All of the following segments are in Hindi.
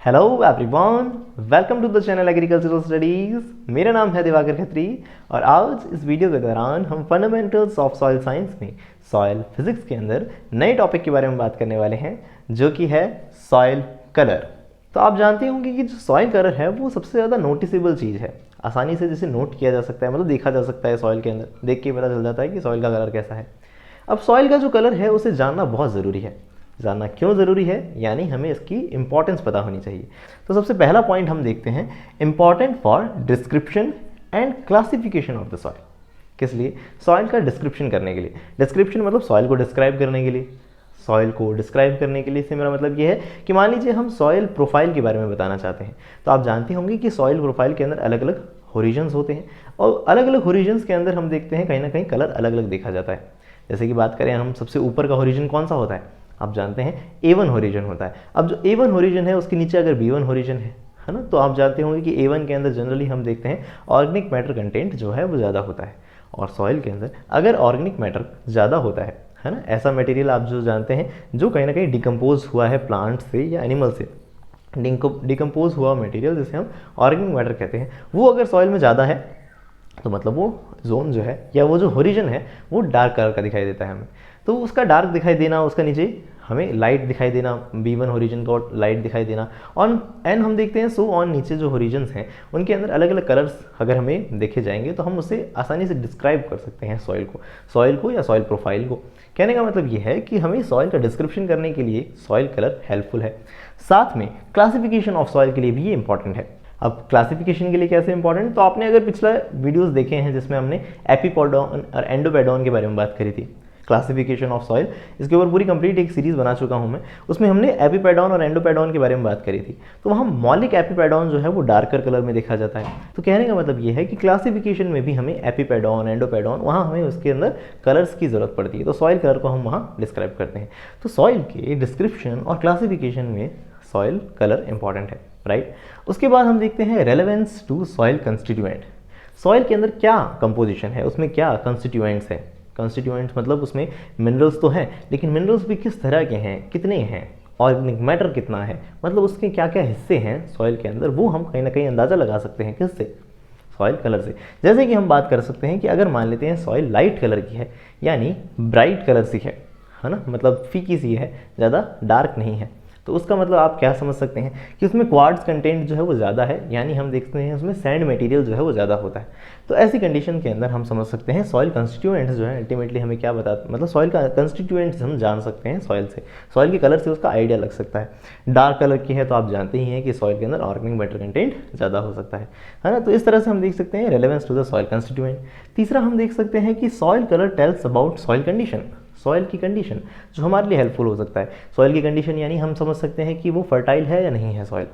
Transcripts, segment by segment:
Hello everyone, welcome to the channel agricultural studies. मेरा नाम है दिवाकर खत्री और आज इस वीडियो के दौरान हम फंडामेंटल्स ऑफ सॉइल साइंस में सॉइल फिजिक्स के अंदर नए टॉपिक के बारे में बात करने वाले हैं, जो कि है सॉइल कलर। तो आप जानते होंगे कि जो सॉइल कलर है वो सबसे ज़्यादा नोटिसेबल चीज़ है, आसानी से जिसे नोट किया जा सकता है, मतलब देखा जा सकता है। सॉइल के अंदर देख के पता चल जाता है कि सॉइल का कलर कैसा है। अब सॉइल का जो कलर है उसे जानना बहुत ज़रूरी है। जानना क्यों ज़रूरी है, यानी हमें इसकी इंपॉर्टेंस पता होनी चाहिए। तो सबसे पहला पॉइंट हम देखते हैं, important for description and classification of the soil. किस लिए? सॉइल का डिस्क्रिप्शन करने के लिए। डिस्क्रिप्शन मतलब सॉइल को डिस्क्राइब करने के लिए। सॉइल को डिस्क्राइब करने के लिए से मेरा मतलब ये है कि मान लीजिए हम सॉइल प्रोफाइल के बारे में बताना चाहते हैं, तो आप जानते होंगे कि सॉइल प्रोफाइल के अंदर अलग अलग होरिजन्स होते हैं और अलग अलग होरिजन्स के अंदर हम देखते हैं कहीं ना कहीं कलर अलग अलग देखा जाता है। जैसे कि बात करें हम, सबसे ऊपर का होरिजन कौन सा होता है? आप जानते हैं A1 होरिजन होता है। अब जो A1 होरिजन है उसके नीचे अगर B1 होरिजन है ना, तो आप जानते होंगे कि A1 के अंदर जनरली हम देखते हैं ऑर्गेनिक मैटर कंटेंट जो है वो ज़्यादा होता है। और सॉइल के अंदर अगर ऑर्गेनिक मैटर ज़्यादा होता है ना, ऐसा मटेरियल आप जो जानते हैं जो कहीं ना कहीं डिकम्पोज हुआ है प्लांट से या एनिमल से, डिकम्पोज हुआ मटेरियल जिसे हम ऑर्गेनिक मैटर कहते हैं, वो अगर सॉइल में ज़्यादा है तो मतलब वो जोन जो है या वो जो होरिजन है वो डार्क कलर का दिखाई देता है हमें। तो उसका डार्क दिखाई देना, उसका नीचे हमें लाइट दिखाई देना, B1 होरिजन को लाइट दिखाई देना। ऑन एन हम देखते हैं सो ऑन नीचे जो होरिजन्स हैं उनके अंदर अलग अलग कलर्स अगर हमें देखे जाएंगे तो हम उसे आसानी से डिस्क्राइब कर सकते हैं सॉइल को या सॉइल प्रोफाइल को। कहने का मतलब ये है कि हमें सॉइल का डिस्क्रिप्शन करने के लिए सॉइल कलर हेल्पफुल है। साथ में क्लासिफिकेशन ऑफ सॉइल के लिए भी ये इंपॉर्टेंट है। अब क्लासिफिकेशन के लिए कैसे इंपॉर्टेंट, तो आपने अगर पिछला वीडियोस देखे हैं जिसमें हमने एपिपोडॉन और एंडोपेडॉन के बारे में बात करी थी, क्लासिफिकेशन ऑफ सॉइल, इसके ऊपर पूरी कंप्लीट एक सीरीज बना चुका हूं मैं। उसमें हमने एपिपेडॉन और एंडोपेडॉन के बारे में बात करी थी। तो वहाँ मौलिक एपिपेडॉन जो है वो डार्कर कलर में देखा जाता है। तो कहने का मतलब ये है कि क्लासिफिकेशन में भी हमें एपिपेडॉन, एंडोपेडॉन, वहाँ हमें उसके अंदर कलर्स की जरूरत पड़ती है। तो सॉइल कलर को हम वहाँ डिस्क्राइब करते हैं। तो सॉइल के डिस्क्रिप्शन और क्लासिफिकेशन में सॉइल कलर इंपॉर्टेंट है, राइट। उसके बाद हम देखते हैं relevance to soil constituent. Soil के अंदर क्या कंपोजिशन है, उसमें क्या कंस्टिट्यूएंट्स हैं। कंस्टिट्यूएंट्स मतलब उसमें मिनरल्स तो हैं, लेकिन मिनरल्स भी किस तरह के हैं, कितने हैं, ऑर्गेनिक मैटर कितना है, मतलब उसके क्या क्या हिस्से हैं सॉइल के अंदर, वो हम कहीं ना कहीं अंदाज़ा लगा सकते हैं। किससे? सॉइल कलर से। जैसे कि हम बात कर सकते हैं कि अगर मान लेते हैं सॉइल लाइट कलर की है, यानी ब्राइट कलर सी है ना, मतलब फीकी सी है, ज़्यादा डार्क नहीं है, तो उसका मतलब आप क्या समझ सकते हैं कि उसमें क्वार्ट्ज कंटेंट जो है वो ज़्यादा है, यानी हम देखते हैं उसमें सैंड मटेरियल जो है वो ज़्यादा होता है। तो ऐसी कंडीशन के अंदर हम समझ सकते हैं सॉइल कंस्टिट्यूएंट्स जो है अल्टीमेटली हमें क्या बताते, मतलब सॉइल का कंस्टिट्यूएंट्स हम जान सकते हैं सॉइल से, सॉइल के कलर से उसका आइडिया लग सकता है। डार्क कलर की है तो आप जानते ही हैं कि सॉइल के अंदर ऑर्गेनिक मैटर कंटेंट ज़्यादा हो सकता है ना। तो इस तरह से हम देख सकते हैं relevance to the soil constituent. तीसरा हम देख सकते हैं कि soil colour tells about soil condition. Soil की कंडीशन जो हमारे लिए हेल्पफुल हो सकता है। सॉइल की कंडीशन यानी हम समझ सकते हैं कि वो फर्टाइल है या नहीं है सॉइल,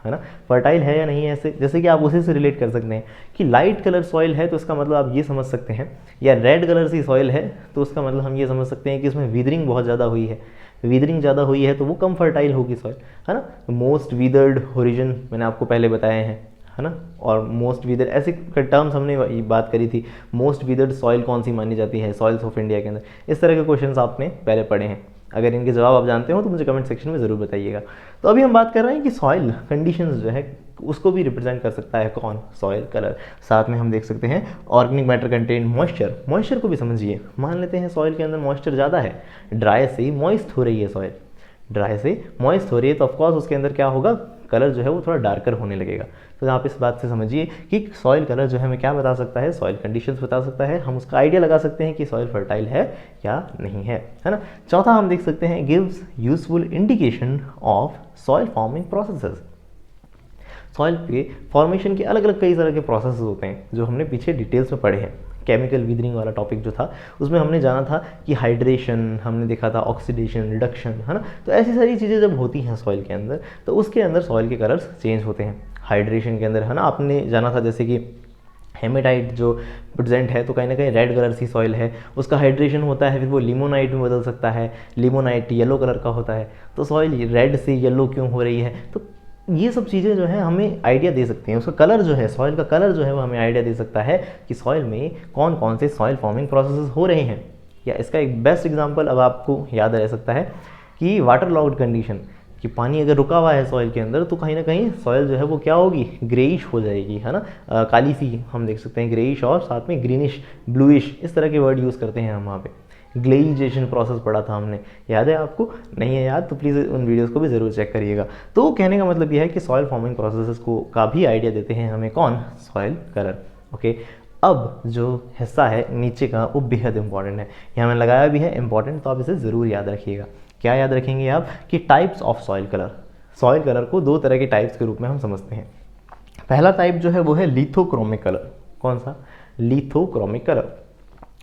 है ना, फर्टाइल है या नहीं है। ऐसे जैसे कि आप उसी से रिलेट कर सकते हैं कि लाइट कलर सॉइल है तो इसका मतलब आप ये समझ सकते हैं, या रेड कलर सी सॉइल है तो उसका मतलब हम ये समझ सकते हैं कि उसमें वीदरिंग बहुत ज़्यादा हुई है। वीदरिंग ज़्यादा हुई है तो वो कम फर्टाइल होगी सॉइल, है ना। मोस्ट वीदर्ड होरिजन मैंने आपको पहले बताए हैं, है ना। और मोस्ट वीदर ऐसे टर्म्स हमने बात करी थी। मोस्ट वीदर्ड सॉइल कौन सी मानी जाती है सॉइल्स ऑफ इंडिया के अंदर, इस तरह के क्वेश्चंस आपने पहले पढ़े हैं। अगर इनके जवाब आप जानते हो तो मुझे कमेंट सेक्शन में ज़रूर बताइएगा। तो अभी हम बात कर रहे हैं कि सॉइल कंडीशंस जो है उसको भी रिप्रेजेंट कर सकता है कौन? Soil colour. साथ में हम देख सकते हैं ऑर्गेनिक मैटर कंटेंट, मॉइस्चर को भी समझिए। मान लेते हैं सॉइल के अंदर मॉइस्चर ज़्यादा है, ड्राई से मॉइस्ट हो रही है सॉइल, ड्राई से मॉइस्ट हो रही है, तो ऑफकोर्स उसके अंदर क्या होगा, कलर जो है वो थोड़ा डार्कर होने लगेगा। तो आप इस बात से समझिए कि सॉइल कलर जो है हमें क्या बता सकता है, सॉइल कंडीशंस बता सकता है। हम उसका आइडिया लगा सकते हैं कि सॉइल फर्टाइल है या नहीं है ना। चौथा हम देख सकते हैं gives useful indication of soil forming processes. Soil के फॉर्मेशन के अलग अलग कई तरह के प्रोसेस होते हैं जो हमने पीछे डिटेल्स में पढ़े हैं। केमिकल वीदरिंग वाला टॉपिक जो था उसमें हमने जाना था कि हाइड्रेशन हमने देखा था, ऑक्सीडेशन, रिडक्शन, है ना। तो ऐसी सारी चीज़ें जब होती हैं सॉइल के अंदर तो उसके अंदर सॉइल के कलर्स चेंज होते हैं। हाइड्रेशन के अंदर, है ना, आपने जाना था जैसे कि हेमेटाइट जो प्रेजेंट है तो कहीं ना कहीं रेड कलर सी सॉइल है, उसका हाइड्रेशन होता है, फिर वो लिमोनाइट में बदल सकता है, लिमोनाइट येलो कलर का होता है, तो सॉइल रेड से येलो क्यों हो रही है। तो ये सब चीज़ें जो है हमें आइडिया दे सकती हैं। उसका कलर जो है, सॉइल का कलर जो है वो हमें आइडिया दे सकता है कि सॉइल में कौन कौन से सॉइल फॉर्मिंग प्रोसेसेस हो रहे हैं। या इसका एक बेस्ट एग्जांपल अब आपको याद रह सकता है कि वाटर लॉग्ड कंडीशन, कि पानी अगर रुका हुआ है सॉइल के अंदर तो कहीं ना कहीं सॉइल जो है वो क्या होगी, ग्रेइश हो जाएगी, है ना, काली सी हम देख सकते हैं, ग्रेइश और साथ में ग्रीनिश, ब्लूइश, इस तरह के वर्ड यूज़ करते हैं हम वहाँ पे। ग्लेइजेशन प्रोसेस पढ़ा था हमने, याद है आपको? नहीं है याद तो प्लीज़ उन वीडियोस को भी ज़रूर चेक करिएगा। तो कहने का मतलब यह है कि सॉइल फॉर्मिंग प्रोसेसेस को का भी आइडिया देते हैं हमें कौन, सॉइल कलर। ओके, अब जो हिस्सा है नीचे का वो बेहद इंपॉर्टेंट है, यहाँ मैंने लगाया भी है इंपॉर्टेंट, तो आप इसे ज़रूर याद रखिएगा। क्या याद रखेंगे आप कि types of soil colour. Soil colour को दो तरह के टाइप्स के रूप में हम समझते हैं। पहला टाइप जो है वो है लिथोक्रोमिक कलर। कौन सा? लिथोक्रोमिक कलर।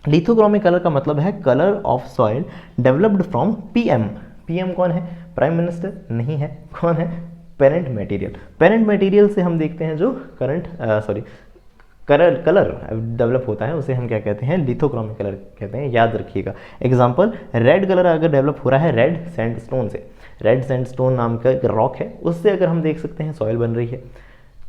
लिथोक्रोमिक कलर का मतलब है colour of soil developed from PM. PM कौन है? प्राइम मिनिस्टर नहीं है, कौन है? Parent material. पेरेंट मटेरियल से हम देखते हैं जो कलर डेवलप होता है उसे हम क्या कहते हैं? लिथोक्रोमिक कलर कहते हैं, याद रखिएगा। एग्जांपल, रेड कलर अगर डेवलप हो रहा है रेड सैंडस्टोन से, रेड सैंडस्टोन नाम का एक रॉक है, उससे अगर हम देख सकते हैं सॉइल बन रही है,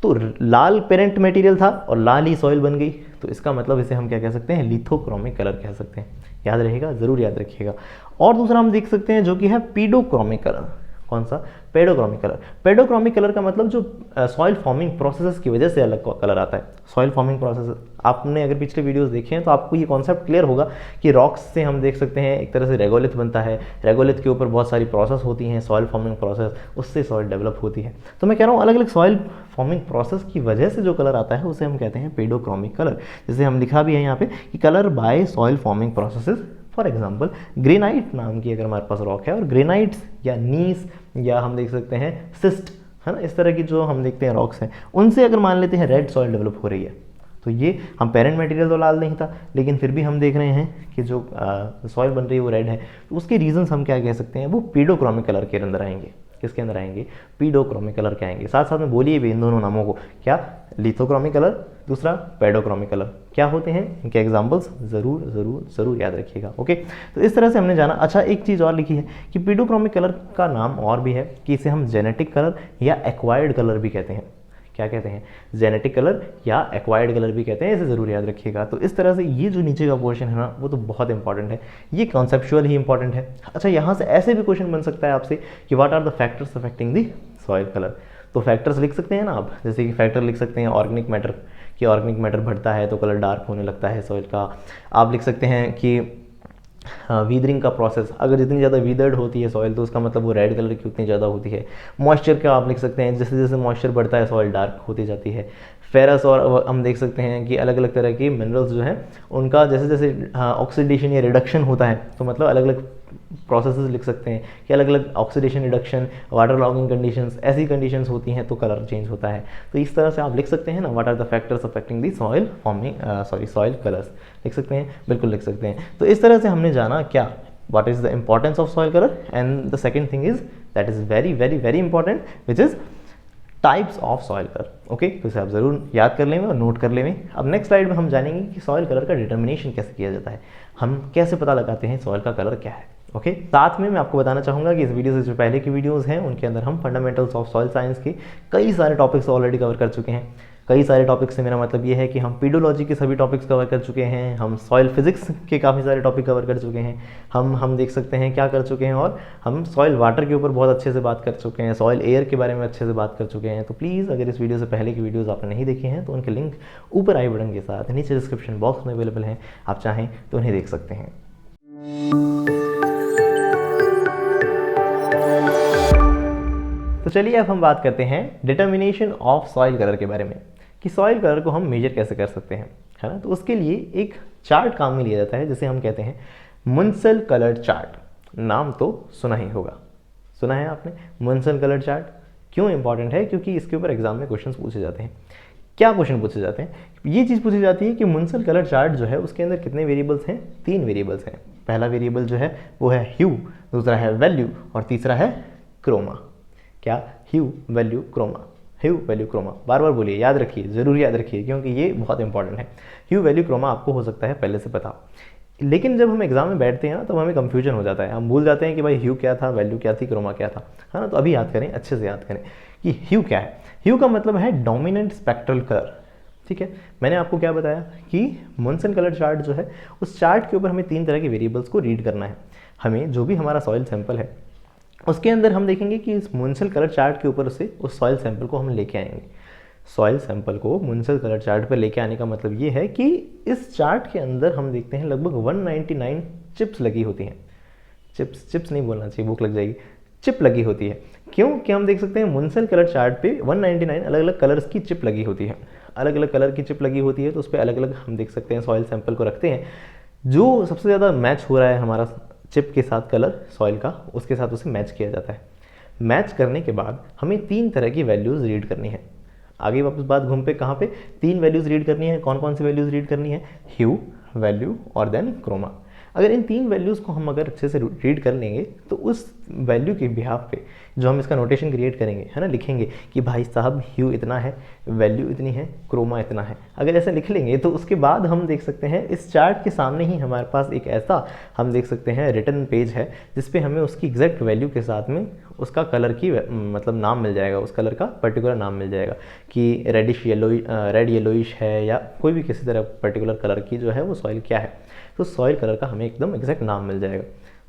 तो लाल पेरेंट मटेरियल था और लाल ही सॉइल बन गई, तो इसका मतलब इसे हम क्या कह सकते हैं? लिथोक्रोमिक कलर कह सकते हैं। याद रहेगा, ज़रूर याद रखिएगा। और दूसरा हम देख सकते हैं जो कि है पीडोक्रोमिक कलर। कौन सा? पेडोक्रोमिक कलर। पेडोक्रोमिक कलर का मतलब जो सॉइल फॉर्मिंग प्रोसेसेस की वजह से अलग कलर आता है। सॉइल फॉर्मिंग प्रोसेस आपने अगर पिछले वीडियोस देखे हैं तो आपको ये कॉन्सेप्ट क्लियर होगा कि रॉक्स से हम देख सकते हैं एक तरह से रेगोलिथ बनता है, रेगोलिथ के ऊपर बहुत सारी प्रोसेस होती हैं, सॉइल फॉर्मिंग प्रोसेस, उससे सॉइल डेवलप होती है। तो मैं कह रहा हूँ अलग अलग सॉइल फॉर्मिंग प्रोसेस की वजह से जो कलर आता है उसे हम कहते हैं पेडोक्रोमिक कलर। जैसे हम लिखा भी है यहाँ पे कि colour bye soil forming processes. For example, granite नाम की अगर हमारे पास रॉक है और ग्रेनाइट्स या नीस या हम देख सकते हैं सिस्ट, है ना, इस तरह की जो हम देखते हैं रॉक्स हैं, उनसे अगर मान लेते हैं रेड सॉइल डेवलप हो रही है, तो ये हम पेरेंट मटेरियल तो लाल नहीं था लेकिन फिर भी हम देख रहे हैं कि जो सॉइल बन रही है वो रेड है, तो उसके रीजंस हम क्या कह सकते हैं? वो पीडोक्रोमिक कलर के अंदर आएंगे। किसके अंदर आएंगे? पीडोक्रोमिक कलर के आएंगे। साथ साथ में बोलिए भी इन दोनों नामों को, क्या? लिथोक्रोमिक कलर, दूसरा पेडोक्रोमिक कलर। क्या होते हैं इनके एग्जांपल्स? जरूर जरूर जरूर याद रखिएगा। ओके, तो इस तरह से हमने जाना। अच्छा, एक चीज़ और लिखी है कि पीडोक्रोमिक कलर का नाम और भी है कि इसे हम जेनेटिक कलर या एक्वायर्ड कलर भी कहते हैं। क्या कहते हैं? जेनेटिक कलर या एक्वायर्ड कलर भी कहते हैं, इसे ज़रूर याद रखिएगा। तो इस तरह से ये जो नीचे का पोर्शन है ना वो तो बहुत इंपॉर्टेंट है, ये कॉन्सेप्चुअल ही इंपॉर्टेंट है। अच्छा, यहाँ से ऐसे भी क्वेश्चन बन सकता है आपसे कि what are the factors affecting the soil colour. तो फैक्टर्स लिख सकते हैं ना आप, जैसे कि फैक्टर लिख सकते हैं ऑर्गेनिक मैटर, कि ऑर्गेनिक मैटर बढ़ता है तो कलर डार्क होने लगता है सॉइल का। आप लिख सकते हैं कि वीदरिंग का प्रोसेस, अगर जितनी ज़्यादा वीदर्ड होती है सॉइल तो उसका मतलब वो रेड कलर की उतनी ज़्यादा होती है। मॉइस्चर का आप लिख सकते हैं, जैसे जैसे मॉइस्चर बढ़ता है सॉइल डार्क होती जाती है। फेरस, और हम देख सकते हैं कि अलग अलग तरह के मिनरल्स जो हैं उनका जैसे जैसे ऑक्सीडेशन या रिडक्शन होता है, तो मतलब अलग अलग प्रोसेसेस लिख सकते हैं कि अलग अलग oxidation, reduction, water logging conditions, ऐसी कंडीशंस होती हैं तो कलर चेंज होता है। तो इस तरह से आप लिख सकते हैं ना, what are the factors affecting the soil forming soil colours, लिख सकते हैं, बिल्कुल लिख सकते हैं। तो इस तरह से हमने जाना क्या, what is the importance of soil color, and the second thing is that is very very very important, which is types of soil colour. Okay, तो इसे आप जरूर याद कर लेंगे और नोट कर लेंगे। अब नेक्स्ट स्लाइड में हम जानेंगे कि सॉइल कलर का डिटर्मिनेशन कैसे किया जाता है, हम कैसे पता लगाते हैं सॉइल का कलर क्या है। ओके, साथ में मैं आपको बताना चाहूँगा कि इस वीडियो से जो पहले की वीडियोस हैं उनके अंदर हम फंडामेंटल्स ऑफ सॉइल साइंस के कई सारे टॉपिक्स ऑलरेडी कवर कर चुके हैं। कई सारे टॉपिक्स से मेरा मतलब ये है कि हम पीडोलॉजी के सभी टॉपिक्स कवर कर चुके हैं, हम सॉइल फिजिक्स के काफ़ी सारे टॉपिक कवर कर चुके हैं, हम देख सकते हैं क्या कर चुके हैं, और हम सॉइल वाटर के ऊपर बहुत अच्छे से बात कर चुके हैं, सॉइल एयर के बारे में अच्छे से बात कर चुके हैं। तो प्लीज़ अगर इस वीडियो से पहले की वीडियोज़ आपने नहीं देखे हैं तो उनके लिंक ऊपर आई बटन के साथ नीचे डिस्क्रिप्शन बॉक्स में अवेलेबल हैं, आप चाहें तो उन्हें देख सकते हैं। तो चलिए अब हम बात करते हैं डिटर्मिनेशन ऑफ सॉइल कलर के बारे में, कि सॉइल कलर को हम मेजर कैसे कर सकते हैं, है ना। तो उसके लिए एक चार्ट काम में लिया जाता है जिसे हम कहते हैं मुनसल कलर चार्ट। नाम तो सुना ही होगा, सुना है आपने मुनसल कलर चार्ट। क्यों इंपॉर्टेंट है? क्योंकि इसके ऊपर एग्जाम में क्वेश्चन पूछे जाते हैं। क्या क्वेश्चन पूछे जाते हैं? ये चीज़ पूछी जाती है कि मुनसल कलर चार्ट जो है उसके अंदर कितने वेरिएबल्स हैं? 3 वेरिएबल्स हैं। पहला वेरिएबल जो है वो है ह्यू, दूसरा है वैल्यू और तीसरा है क्रोमा। क्या? ह्यू, वैल्यू, क्रोमा। ह्यू, वैल्यू, क्रोमा, बार बार बोलिए, याद रखिए, जरूर याद रखिए, क्योंकि ये बहुत इंपॉर्टेंट है। ह्यू, वैल्यू, क्रोमा आपको हो सकता है पहले से पता, लेकिन जब हम एग्जाम में बैठते हैं ना तब हमें कंफ्यूजन हो जाता है, हम भूल जाते हैं कि भाई ह्यू क्या था, वैल्यू क्या थी, क्रोमा क्या था, है ना। तो अभी याद करें, अच्छे से याद करें कि ह्यू क्या है। ह्यू का मतलब है डोमिनेंट स्पेक्ट्रल कलर, ठीक है। मैंने आपको क्या बताया कि मुनसल कलर चार्ट जो है उस चार्ट के ऊपर हमें 3 तरह के वेरिएबल्स को रीड करना है। हमें जो भी हमारा सॉइल सैंपल है उसके अंदर हम देखेंगे कि इस मुंसिल कलर चार्ट के ऊपर से उस सॉइल सैंपल को हम लेके आएंगे। सॉइल सैंपल को मुंसिल कलर चार्ट पर लेके आने का मतलब ये है कि इस चार्ट के अंदर हम देखते हैं लगभग 199 चिप्स लगी होती हैं। चिप्स नहीं बोलना चाहिए, भूख लग जाएगी, चिप लगी होती है। क्यों कि हम देख सकते हैं मुंसिल कलर चार्ट पे 199 अलग अलग कलर्स की चिप लगी होती है। अलग अलग कलर की चिप लगी होती है तो उस पर अलग अलग हम देख सकते हैं सॉइल सैंपल को रखते हैं। जो सबसे ज़्यादा मैच हो रहा है हमारा चिप के साथ कलर सॉइल का, उसके साथ उसे मैच किया जाता है। मैच करने के बाद हमें 3 तरह की वैल्यूज़ रीड करनी है। आगे वापस बात घूम पे कहाँ पे, 3 वैल्यूज़ रीड करनी है। कौन कौन सी वैल्यूज़ रीड करनी है? ह्यू, वैल्यू और देन क्रोमा। अगर इन 3 वैल्यूज़ को हम अगर अच्छे से रीड कर लेंगे तो उस वैल्यू के बिहाफ पे जो हम इसका नोटेशन क्रिएट करेंगे, है ना, लिखेंगे कि भाई साहब ह्यू इतना है, वैल्यू इतनी है, क्रोमा इतना है। अगर ऐसे लिख लेंगे तो उसके बाद हम देख सकते हैं इस चार्ट के सामने ही हमारे पास एक ऐसा हम देख सकते हैं रिटर्न पेज है जिसपे हमें उसकी एग्जैक्ट वैल्यू के साथ में उसका कलर की मतलब नाम मिल जाएगा, उस कलर का पर्टिकुलर नाम मिल जाएगा कि रेडिश येलो, रेड येलोइश है या कोई भी किसी तरह पर्टिकुलर कलर की जो है वो सॉइल क्या है, तो सॉइल कलर का हमें एकदम एग्जैक्ट नाम मिल जाएगा।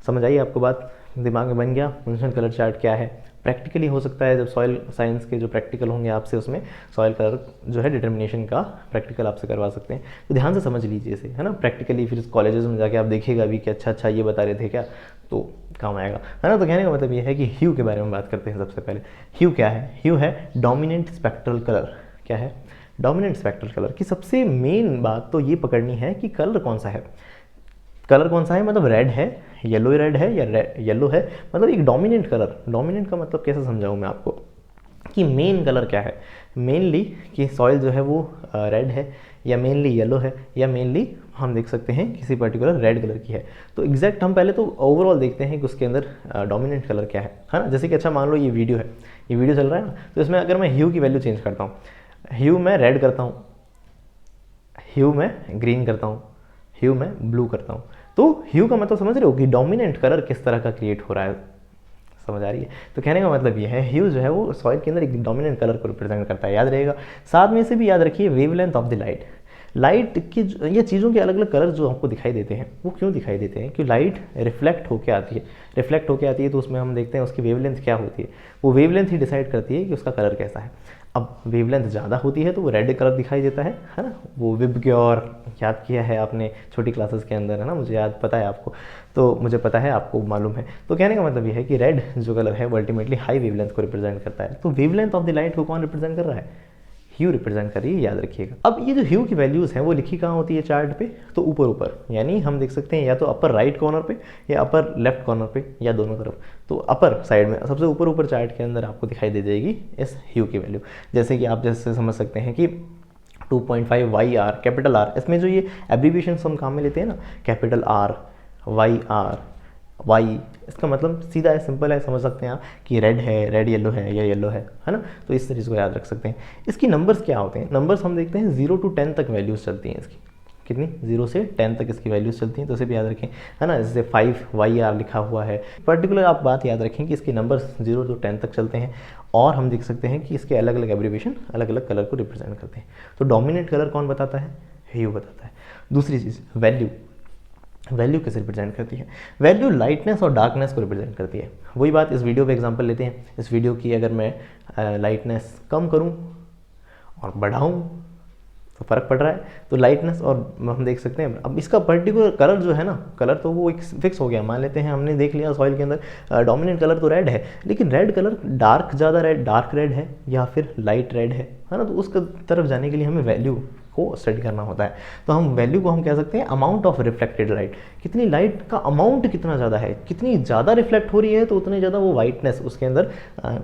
समझ आई आपको बात? दिमाग में बन गया मुंसिल कलर चार्ट क्या है। प्रैक्टिकली हो सकता है जब सॉइल साइंस के जो प्रैक्टिकल होंगे आपसे उसमें सॉइल कलर जो है डिटर्मिनेशन का प्रैक्टिकल आपसे करवा सकते हैं, तो ध्यान से समझ लीजिए इसे, है ना। प्रैक्टिकली फिर कॉलेजेस में जाके आप देखिएगा भी कि अच्छा ये बता रहे थे क्या, तो काम आएगा, है ना। तो कहने का मतलब ये है कि ह्यू के बारे में बात करते हैं सबसे पहले। ह्यू क्या है? ह्यू है डोमिनेंट स्पेक्ट्रल कलर। क्या है? डोमिनेंट स्पेक्ट्रल कलर की सबसे मेन बात तो ये पकड़नी है कि कलर कौन सा है। कलर कौन सा है मतलब रेड है, येलो रेड है या येलो है, मतलब एक डोमिनेंट कलर। डोमिनेंट का मतलब कैसे समझाऊं मैं आपको कि मेन कलर क्या है। मेनली कि सॉइल जो है वो रेड है या मेनली येलो है या मेनली हम देख सकते हैं किसी पर्टिकुलर रेड कलर की है। तो एग्जैक्ट हम पहले तो ओवरऑल देखते हैं कि उसके अंदर डोमिनेंट कलर क्या है ना। जैसे कि अच्छा मान लो ये वीडियो है, ये वीडियो चल रहा है ना, तो इसमें अगर मैं ह्यू की वैल्यू चेंज करता हूँ, ह्यू मैं रेड करता हूँ, ह्यू मैं ग्रीन करता हूँ, ह्यू मैं ब्लू करता हूँ, तो ह्यू का मतलब समझ रहे हो कि डोमिनेंट कलर किस तरह का क्रिएट हो रहा है। समझ आ रही है? तो कहने का मतलब ये है ह्यू जो है वो सॉइल के अंदर एक डोमिनेंट कलर को रिप्रेजेंट करता है, याद रहेगा। साथ में से भी याद रखिए wavelength of the light. Light की ये चीज़ों के अलग अलग कलर जो हमको दिखाई देते हैं वो क्यों दिखाई देते हैं? क्योंकि लाइट रिफ्लेक्ट होकर आती है। रिफ्लेक्ट होकर आती है तो उसमें हम देखते हैं उसकी वेवलेंथ क्या होती है। वो वेवलेंथ ही डिसाइड करती है कि उसका कलर कैसा है। अब वेवलेंथ ज़्यादा होती है तो वो रेड कलर दिखाई देता है ना। वो विबग्योर याद किया है आपने छोटी क्लासेस के अंदर, है ना, मुझे याद पता है आपको, तो मुझे पता है आपको मालूम है। तो कहने का मतलब ये है कि रेड जो कलर है वो अल्टीमेटली हाई वेवलेंथ को रिप्रेजेंट करता है। तो वेवलेंथ ऑफ द लाइट को कौन रिप्रेजेंट कर रहा है? ह्यू रिप्रेजेंट कर रही है, याद रखिएगा। अब ये जो ह्यू की वैल्यूज़ हैं वो लिखी कहाँ होती है चार्ट पे? तो ऊपर ऊपर, यानी हम देख सकते हैं या तो अपर राइट कॉर्नर पे या अपर लेफ्ट कॉर्नर पे या दोनों तरफ। तो अपर साइड में सबसे ऊपर ऊपर चार्ट के अंदर आपको दिखाई दे जाएगी इस ह्यू की वैल्यू। जैसे कि आप जैसे समझ सकते हैं कि 2.5 YR कैपिटल R, इसमें जो ये एब्रीविएशन हम काम में लेते हैं ना, कैपिटल R, YR, वाई, इसका मतलब सीधा है, सिंपल है, समझ सकते हैं आप कि रेड है, रेड येलो है या येलो है ना। तो इस चीज़ को याद रख सकते हैं। इसकी नंबर्स क्या होते हैं? नंबर्स हम देखते हैं 0 to 10 तक वैल्यूज़ चलती हैं इसकी। कितनी? 0 से 10 तक इसकी वैल्यूज़ चलती हैं, तो उसे भी याद रखें, है ना। जैसे 5 YR लिखा हुआ है, पर्टिकुलर आप बात याद रखें कि इसके नंबर्स 0 to 10 तक चलते हैं। और हम देख सकते हैं कि इसके अलग अलग एब्रीविएशन अलग अलग कलर को रिप्रेजेंट करते हैं। तो डोमिनेंट कलर कौन बताता है? ह्यू बताता है। दूसरी चीज़ वैल्यू। वैल्यू किसे रिप्रेजेंट करती है? वैल्यू लाइटनेस और डार्कनेस को रिप्रेजेंट करती है। वही बात इस वीडियो पे एग्जांपल लेते हैं। इस वीडियो की अगर मैं लाइटनेस कम करूं और बढ़ाऊं तो फ़र्क पड़ रहा है। तो लाइटनेस और हम देख सकते हैं अब इसका पर्टिकुलर कलर जो है ना, कलर तो वो एक फिक्स हो गया। मान लेते हैं हमने देख लिया सॉइल के अंदर डोमिनेंट कलर तो रेड है, लेकिन रेड कलर डार्क रेड है या फिर लाइट रेड है ना। तो उस तरफ जाने के लिए हमें वैल्यू को स्टडी करना होता है। तो हम वैल्यू को हम कह सकते हैं अमाउंट ऑफ रिफ्लेक्टेड लाइट। कितनी लाइट का अमाउंट कितना ज़्यादा है, कितनी ज़्यादा रिफ्लेक्ट हो रही है तो उतनी ज़्यादा वो वाइटनेस उसके अंदर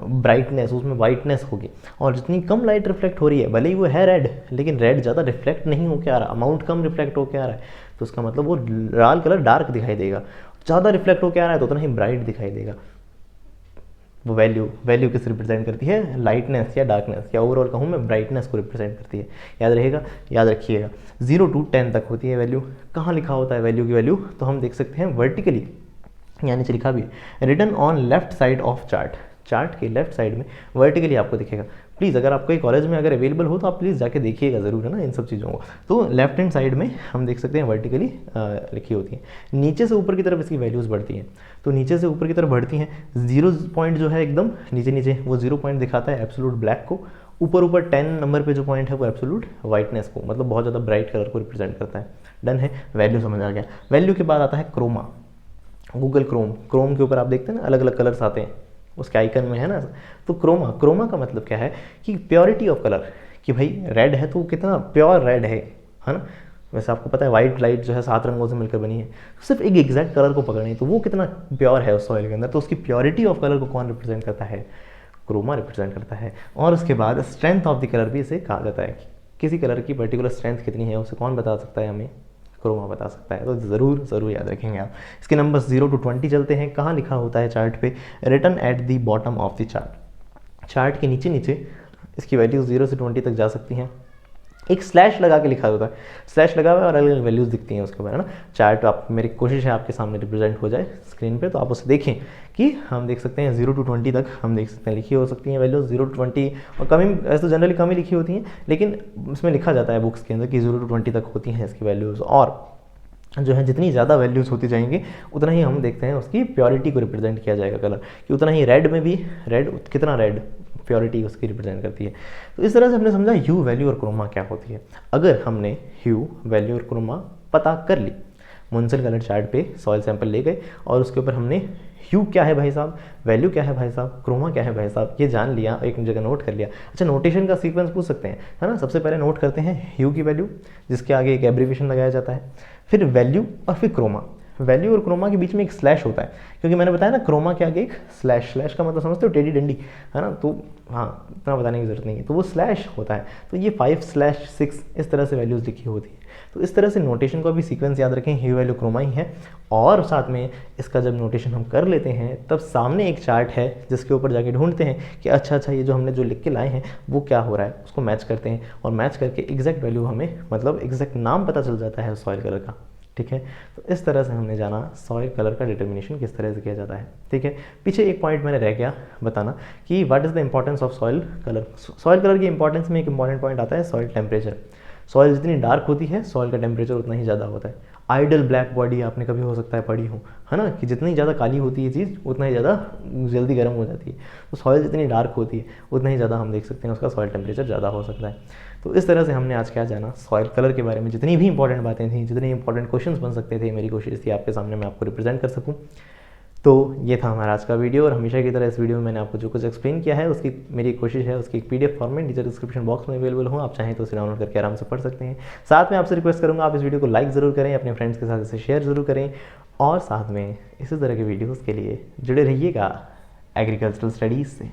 ब्राइटनेस उसमें वाइटनेस होगी। और जितनी कम लाइट रिफ्लेक्ट हो रही है, भले ही वो है रेड, लेकिन रेड ज़्यादा रिफ्लेक्ट नहीं होकर आ रहा, अमाउंट कम रिफ्लेक्ट होकर आ रहा है, तो उसका मतलब वो लाल कलर डार्क दिखाई देगा। ज़्यादा रिफ्लेक्ट होकर आ रहा है तो उतना ही ब्राइट दिखाई देगा। वो वैल्यू किस रिप्रेजेंट करती है? लाइटनेस या डार्कनेस, या ओवरऑल कहूँ मैं ब्राइटनेस को रिप्रेजेंट करती है। याद रहेगा, याद रखिएगा। 0 to 10 तक होती है वैल्यू। कहाँ लिखा होता है वैल्यू की वैल्यू? तो हम देख सकते हैं वर्टिकली, यानी लिखा भी है written on left side of chart. Chart के लेफ्ट साइड में वर्टिकली आपको दिखेगा। प्लीज़ अगर आपको कॉलेज में अगर अवेलेबल हो तो आप प्लीज़ जाके देखिएगा ज़रूर, है ना, इन सब चीज़ों को। तो लेफ्ट हैंड साइड में हम देख सकते हैं वर्टिकली लिखी होती है। नीचे से ऊपर की तरफ इसकी वैल्यूज़ बढ़ती हैं, तो नीचे से ऊपर की तरफ बढ़ती हैं। 0 पॉइंट जो है एकदम नीचे नीचे वो 0 पॉइंट दिखाता है एब्सोल्यूट ब्लैक को। ऊपर 10 नंबर पे जो पॉइंट है वो एब्सोल्यूट वाइटनेस को, मतलब बहुत ज़्यादा ब्राइट कलर को रिप्रेजेंट करता है। डन है, वैल्यू समझ आ गया। वैल्यू के बाद आता है क्रोमा। गूगल क्रोम के ऊपर आप देखते हैं ना अलग अलग कलर्स आते हैं उसके आइकन में, है ना। तो क्रोमा का मतलब क्या है कि प्योरिटी ऑफ कलर, कि भाई रेड है तो कितना प्योर रेड है ना। वैसे आपको पता है वाइट लाइट जो है 7 रंगों से मिलकर बनी है, सिर्फ एक एग्जैक्ट कलर को पकड़नी है, तो वो कितना प्योर है उस सॉइल के अंदर। तो उसकी प्योरिटी ऑफ कलर को कौन रिप्रेजेंट करता है? क्रोमा रिप्रेजेंट करता है। और उसके बाद स्ट्रेंथ ऑफ द कलर भी इसे कहा जाता है, कि किसी कलर की पर्टिकुलर स्ट्रेंथ कितनी है उसे कौन बता सकता है? हमें क्रोमा बता सकता है। तो ज़रूर याद रखेंगे आप। इसके नंबर्स 0 to 20 चलते हैं। कहाँ लिखा होता है चार्ट पे? Written at the bottom of the chart. Chart के नीचे नीचे इसकी वैल्यूज 0 से 20 तक जा सकती हैं। एक स्लैश लगा के लिखा होता है, स्लैश लगा हुआ है और अलग अलग वैल्यूज़ दिखती हैं उसके ऊपर, है ना। चार्ट आप, मेरी कोशिश है आपके सामने रिप्रेजेंट हो जाए स्क्रीन पे, तो आप उसे देखें कि हम देख सकते हैं 0 to 20 तक हम देख सकते हैं लिखी हो सकती हैं वैल्यूज 0 to 20। और कमी ऐसे तो जनरली कम ही लिखी होती हैं, लेकिन इसमें लिखा जाता है बुक्स के अंदर कि 0 to 20 तक होती हैं इसकी वैल्यूज़। और जो है जितनी ज़्यादा वैल्यूज़ होती जाएंगी उतना ही हम देखते हैं उसकी प्योरिटी को रिप्रेजेंट किया जाएगा कलर, कि उतना ही रेड में भी रेड कितना रेड प्योरिटी उसकी रिप्रेजेंट करती है। तो इस तरह से हमने समझा ह्यू, वैल्यू और क्रोमा क्या होती है। अगर हमने ह्यू, वैल्यू और क्रोमा पता कर ली, मुंसल कलर चार्ट पे सॉइल सैंपल ले गए और उसके ऊपर हमने ह्यू क्या है भाई साहब, वैल्यू क्या है भाई साहब, क्रोमा क्या है भाई साहब, ये जान लिया, एक जगह नोट कर लिया। अच्छा, नोटेशन का सीक्वेंस पूछ सकते हैं, है ना। सबसे पहले नोट करते हैं ह्यू की वैल्यू, जिसके आगे एक एब्रीविएशन लगाया जाता है, फिर वैल्यू और फिर क्रोमा। वैल्यू और क्रोमा के बीच में एक स्लैश होता है, क्योंकि मैंने बताया ना क्रोमा के आगे एक स्लैश का मतलब समझते हो, टेढ़ी डंडी, है ना। तो हाँ, इतना बताने की जरूरत नहीं है, तो वो स्लैश होता है। तो ये 5/6 इस तरह से वैल्यूज़ लिखी होती है। तो इस तरह से नोटेशन का भी सीक्वेंस याद रखें, ह्यू वैल्यू क्रोमा ही है। और साथ में इसका जब नोटेशन हम कर लेते हैं तब सामने एक चार्ट है जिसके ऊपर जाके ढूंढते हैं कि अच्छा ये जो हमने जो लिख के लाए हैं वो क्या हो रहा है, उसको मैच करते हैं और मैच करके एग्जैक्ट वैल्यू हमें, मतलब एग्जैक्ट नाम पता चल जाता है सॉइल कलर का। ठीक है, तो इस तरह से हमने जाना सॉइल कलर का डिटर्मिनेशन किस तरह से किया जाता है। ठीक है, पीछे एक पॉइंट मैंने रह गया बताना कि what is the importance of soil colour. Soil colour की इंपॉर्टेंस में एक इंपॉर्टेंट पॉइंट आता है सॉइल टेम्परेचर। सॉइल जितनी डार्क होती है सॉइल का टेम्परेचर उतना ही ज़्यादा होता है। आइडल ब्लैक बॉडी आपने कभी हो सकता है पढ़ी हो, है ना, कि जितनी ज़्यादा काली होती है चीज़ उतना ही ज़्यादा जल्दी गर्म हो जाती है। तो सॉइल जितनी डार्क होती है उतना ही ज़्यादा हम देख सकते हैं उसका सॉइल टेम्परेचर ज़्यादा हो सकता है। तो इस तरह से हमने आज क्या जाना, सॉइल कलर के बारे में जितनी भी इंपॉर्टेंट बातें थी, जितने इंपॉर्टेंट क्वेश्चंस बन सकते थे, मेरी कोशिश थी आपके सामने मैं आपको रिप्रेजेंट कर सकूँ। तो ये था हमारा आज का वीडियो, और हमेशा की तरह इस वीडियो में मैंने आपको जो कुछ एक्सप्लेन किया है उसकी मेरी कोशिश है उसकी एक PDF फॉर्मेट नीचे डिस्क्रिप्शन बॉक्स में अवेलेबल हो, आप चाहें तो उसे डाउनलोड करके आराम से पढ़ सकते हैं। साथ में आपसे रिक्वेस्ट करूँगा आप इस वीडियो को लाइक ज़रूर करें, अपने फ्रेंड्स के साथ इसे शेयर ज़रूर करें, और साथ में इसी तरह के वीडियोज़ के लिए जुड़े रहिएगा एग्रीकल्चरल स्टडीज़ से।